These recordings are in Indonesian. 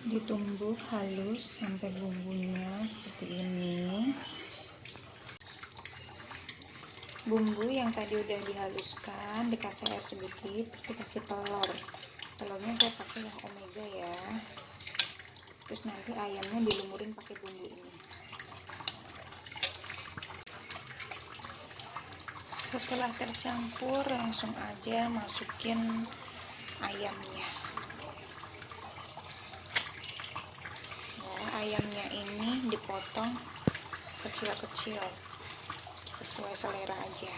Ditumbuk halus sampai bumbunya seperti ini. Bumbu yang tadi udah dihaluskan dikasih air sedikit, dikasih telurnya saya pakai yang omega ya. Terus nanti ayamnya dilumurin pakai bumbu ini. Setelah tercampur langsung aja masukin ayamnya. Ayamnya ini dipotong kecil-kecil sesuai selera aja,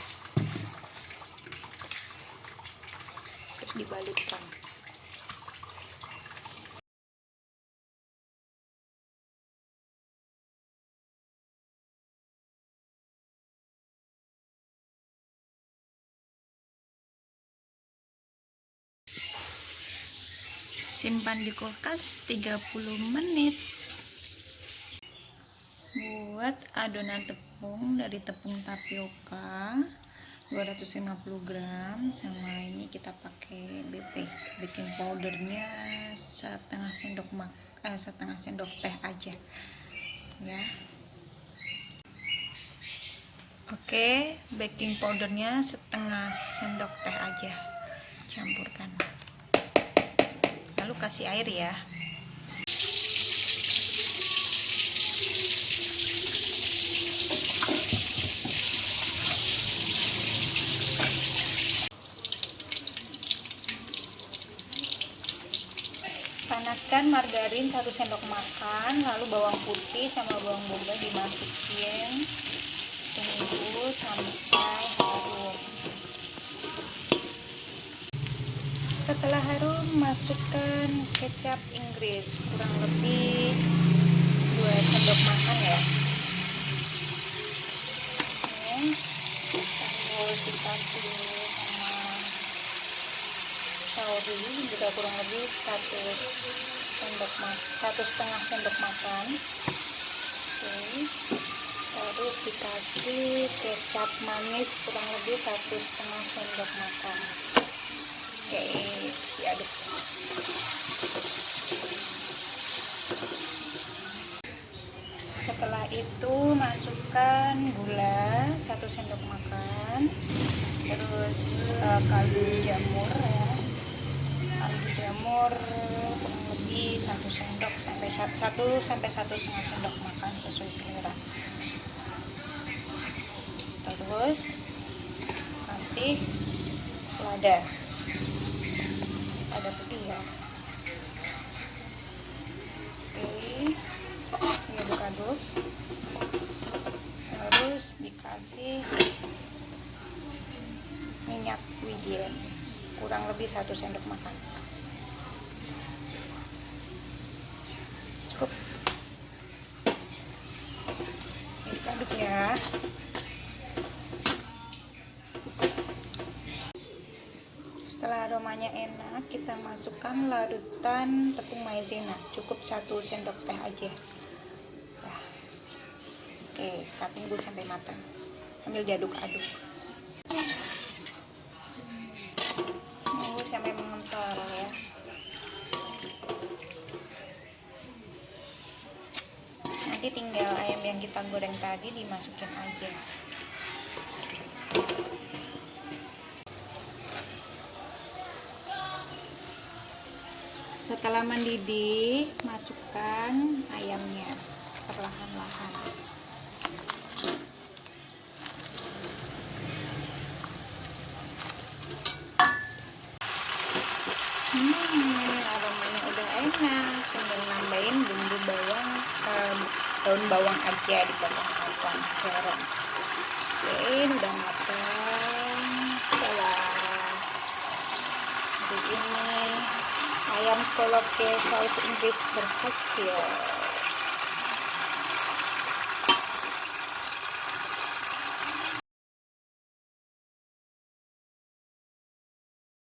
terus dibalutkan. Simpan di kulkas 30 menit. Buat adonan tepung dari tepung tapioka 250 gram, sama ini kita pakai baking powdernya setengah sendok teh aja ya. Oke, baking powdernya setengah sendok teh aja, campurkan, lalu kasih air ya. Panaskan margarin 1 sendok makan, lalu bawang putih sama bawang bombay dimasukin, tunggu sampai harum. Setelah harum, masukkan kecap Inggris kurang lebih 2 sendok makan ya. Terus dikasih sama sauri juga kurang lebih 1,5 sendok makan. Oke. Terus dikasih kecap manis kurang lebih 1,5 sendok makan. Oke, diaduk. Setelah itu masukkan gula 1 sendok makan, terus kaldu jamur ya. Kaldu jamur kurang lebih 1 sendok sampai 1,5 sendok makan sesuai selera. Terus kasih lada putih ya. Oke, diaduk-aduk. Terus dikasih minyak wijen kurang lebih 1 sendok makan. Cukup. Aduk ya. Setelah aromanya enak, kita masukkan larutan tepung maizena, cukup 1 sendok teh aja ya. Oke, kita tunggu sampai matang sambil diaduk-aduk. Tunggu sampai mengental ya. Nanti tinggal ayam yang kita goreng tadi dimasukin aja. Setelah mendidih, masukkan ayamnya perlahan-lahan. Aromanya udah enak, tinggal nambahin bumbu daun bawang aja, dipotong-potong serong. Oke, udah matang. Jadi ini ayam koloke saus Inggris berhasil.